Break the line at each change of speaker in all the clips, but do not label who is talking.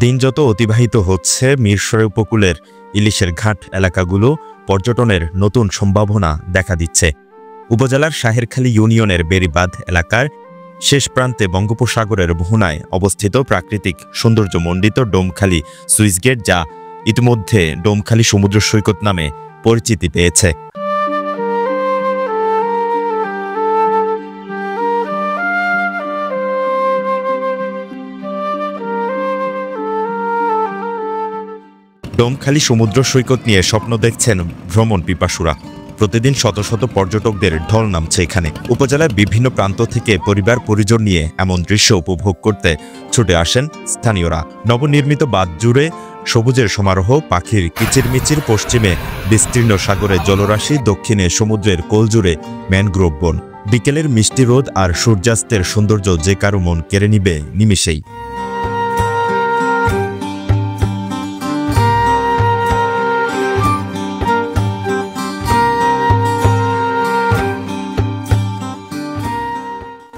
দিন যত অতিবাহিত হচ্ছে, মিরসরাই উপকূলের ইলিশের ঘাট এলাকাগুলো পর্যটনের নতুন সম্ভাবনা দেখা দিচ্ছে। উপজেলার শাহেরখালী ইউনিয়নের বেড়িবাঁধ এলাকার শেষ প্রান্তে বঙ্গোপসাগরের মোহনায় অবস্থিত প্রাকৃতিক সৌন্দর্যমণ্ডিত ডোমখালী সুইচ গেট, যা ইতিমধ্যে ডোমখালী সমুদ্র সৈকত নামে পরিচিতি পেয়েছে। ডোমখালী সমুদ্র সৈকত নিয়ে স্বপ্ন দেখছেন ভ্রমণ পিপাসুরা। প্রতিদিন শত শত পর্যটকদের ঢল নামছে এখানে। উপজেলার বিভিন্ন প্রান্ত থেকে পরিবার পরিজন নিয়ে এমন দৃশ্য উপভোগ করতে ছুটে আসেন স্থানীয়রা। নবনির্মিত বাঁধ জুড়ে সবুজের সমারোহ, পাখির কিচিরমিচির, পশ্চিমে বিস্তীর্ণ সাগরের জলরাশি, দক্ষিণে সমুদ্রের কোল জুড়ে ম্যানগ্রোভ বন। বিকেলের মিষ্টি রোদ আর সূর্যাস্তের সৌন্দর্য যে কারো মন কেড়ে নিবে নিমিষেই।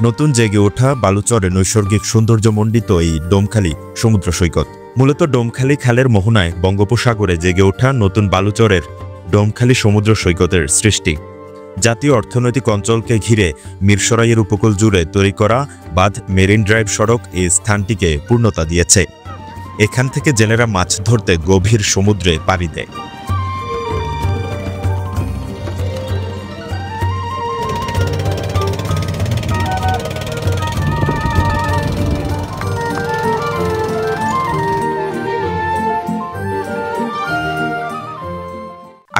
নতুন জেগে ওঠা বালুচরে নৈসর্গিক সৌন্দর্যমণ্ডিত এই ডোমখালী সমুদ্র সৈকত। মূলত ডোমখালী খালের মোহনায় বঙ্গোপসাগরে জেগে ওঠা নতুন বালুচরের ডোমখালী সমুদ্র সৈকতের সৃষ্টি। জাতীয় অর্থনৈতিক অঞ্চলকে ঘিরে মিরসরাইয়ের উপকূল জুড়ে তৈরি করা বাঁধ মেরিন ড্রাইভ সড়ক এই স্থানটিকে পূর্ণতা দিয়েছে। এখান থেকে জেলেরা মাছ ধরতে গভীর সমুদ্রে পাড়ি দেয়।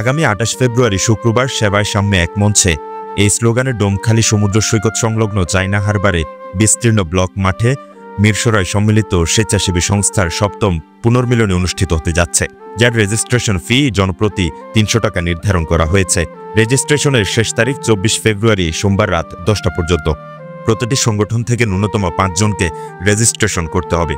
আগামী ২৮ ফেব্রুয়ারি শুক্রবার সেবায় সামনে এক মঞ্চে এই স্লোগানে ডোমখালী সমুদ্র সৈকত সংলগ্ন চায়না হারবারে বিস্তীর্ণ ব্লক মাঠে মিরসরাই সম্মিলিত স্বেচ্ছাসেবী সংস্থার ৭ম পুনর্মিলনী অনুষ্ঠিত হতে যাচ্ছে, যার রেজিস্ট্রেশন ফি জনপ্রতি ৩০০ টাকা নির্ধারণ করা হয়েছে। রেজিস্ট্রেশনের শেষ তারিখ ২৪ ফেব্রুয়ারি সোমবার রাত ১০টা পর্যন্ত। প্রতিটি সংগঠন থেকে ন্যূনতম ৫ জনকে রেজিস্ট্রেশন করতে হবে।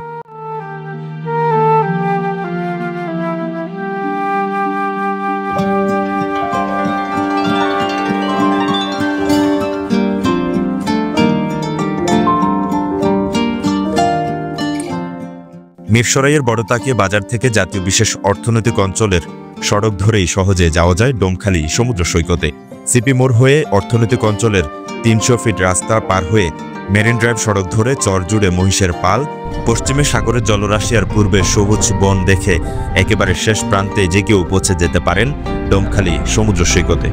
মিরসরাইয়ের বড়তাকিয়া বাজার থেকে জাতীয় বিশেষ অর্থনৈতিক অঞ্চলের সড়ক ধরেই সহজে যাওয়া যায় ডোমখালী সমুদ্র সৈকতে। সিপি মোড় হয়ে অর্থনৈতিক অঞ্চলের ৩০০ ফিট রাস্তা পার হয়ে মেরিন ড্রাইভ সড়ক ধরে চর জুড়ে মহিষের পাল, পশ্চিমে সাগরের জলরাশি আর পূর্বে সবুজ বন দেখে একেবারে শেষ প্রান্তে যে কেউ পৌঁছে যেতে পারেন ডোমখালী সমুদ্র সৈকতে।